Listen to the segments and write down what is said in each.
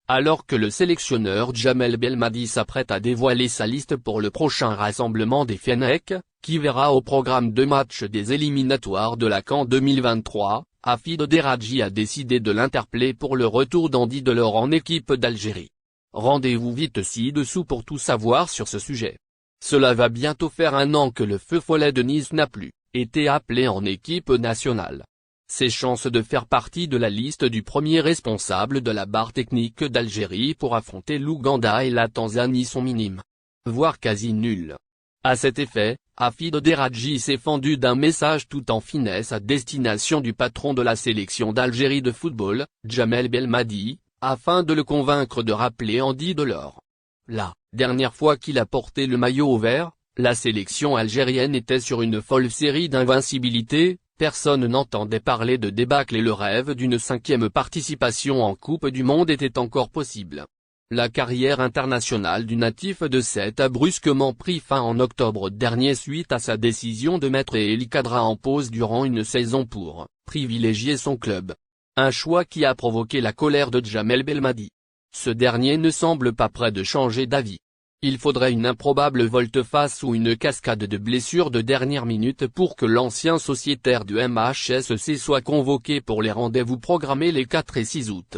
Alors que le sélectionneur Djamel Belmadi s'apprête à dévoiler sa liste pour le prochain rassemblement des Fennecs, qui verra au programme 2 matchs des éliminatoires de la CAN 2023, Hafid Deradji a décidé de l'interpeller pour le retour d'Andy Delors en équipe d'Algérie. Rendez-vous vite ci-dessous pour tout savoir sur ce sujet. Cela va bientôt faire 1 an que le feu follet de Nice n'a plus été appelé en équipe nationale. Ses chances de faire partie de la liste du premier responsable de la barre technique d'Algérie pour affronter l'Ouganda et la Tanzanie sont minimes, voire quasi nulles. À cet effet, Hafid Deradji s'est fendu d'un message tout en finesse à destination du patron de la sélection d'Algérie de football, Djamel Belmadi, afin de le convaincre de rappeler Andy Delors. La dernière fois qu'il a porté le maillot vert, la sélection algérienne était sur une folle série d'invincibilité. Personne n'entendait parler de débâcle et le rêve d'une 5e participation en Coupe du Monde était encore possible. La carrière internationale du natif de Sète a brusquement pris fin en octobre dernier suite à sa décision de mettre El Khadra en pause durant une saison pour privilégier son club. Un choix qui a provoqué la colère de Djamel Belmadi. Ce dernier ne semble pas prêt de changer d'avis. Il faudrait une improbable volte-face ou une cascade de blessures de dernière minute pour que l'ancien sociétaire du MHSC soit convoqué pour les rendez-vous programmés les 4 et 6 août.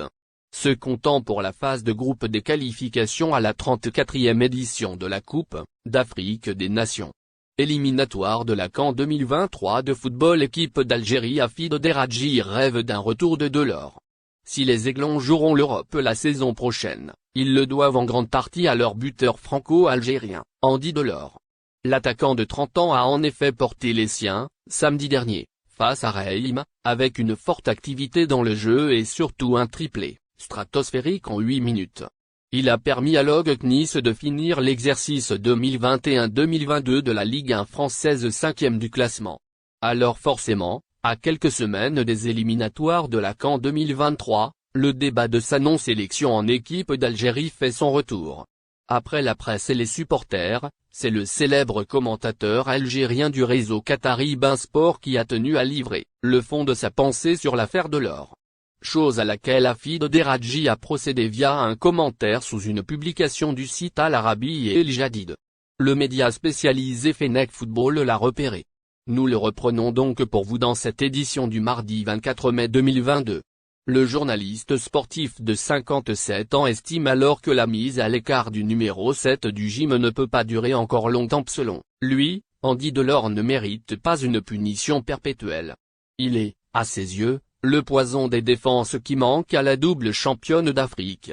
Se comptant pour la phase de groupe des qualifications à la 34e édition de la Coupe d'Afrique des Nations. Éliminatoire de la CAN 2023 de football, équipe d'Algérie. Hafid Deradji rêve d'un retour de Delors. Si les Aiglons joueront l'Europe la saison prochaine, ils le doivent en grande partie à leur buteur franco-algérien, Andy Delors. L'attaquant de 30 ans a en effet porté les siens, samedi dernier, face à Reims, avec une forte activité dans le jeu et surtout un triplé stratosphérique en 8 minutes. Il a permis à l'OGC Nice de finir l'exercice 2021-2022 de la Ligue 1 française 5e du classement. Alors forcément, à quelques semaines des éliminatoires de la CAN 2023, le débat de sa non-sélection en équipe d'Algérie fait son retour. Après la presse et les supporters, c'est le célèbre commentateur algérien du réseau qatari Bein Sport qui a tenu à livrer le fond de sa pensée sur l'affaire Delors. Chose à laquelle Hafid Deradji a procédé via un commentaire sous une publication du site Al Arabi et El Jadid. Le média spécialisé Fennec Football l'a repéré. Nous le reprenons donc pour vous dans cette édition du mardi 24 mai 2022. Le journaliste sportif de 57 ans estime alors que la mise à l'écart du numéro 7 du gym ne peut pas durer encore longtemps. Selon lui, Andy Delors ne mérite pas une punition perpétuelle. Il est, à ses yeux, le poison des défenses qui manque à la double championne d'Afrique.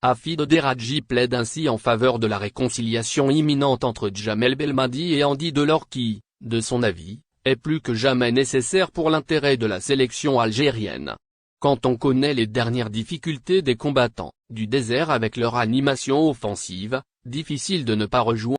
Hafid Deradji plaide ainsi en faveur de la réconciliation imminente entre Djamel Belmadi et Andy Delors qui, de son avis, est plus que jamais nécessaire pour l'intérêt de la sélection algérienne. Quand on connaît les dernières difficultés des combattants du désert avec leur animation offensive, difficile de ne pas rejoindre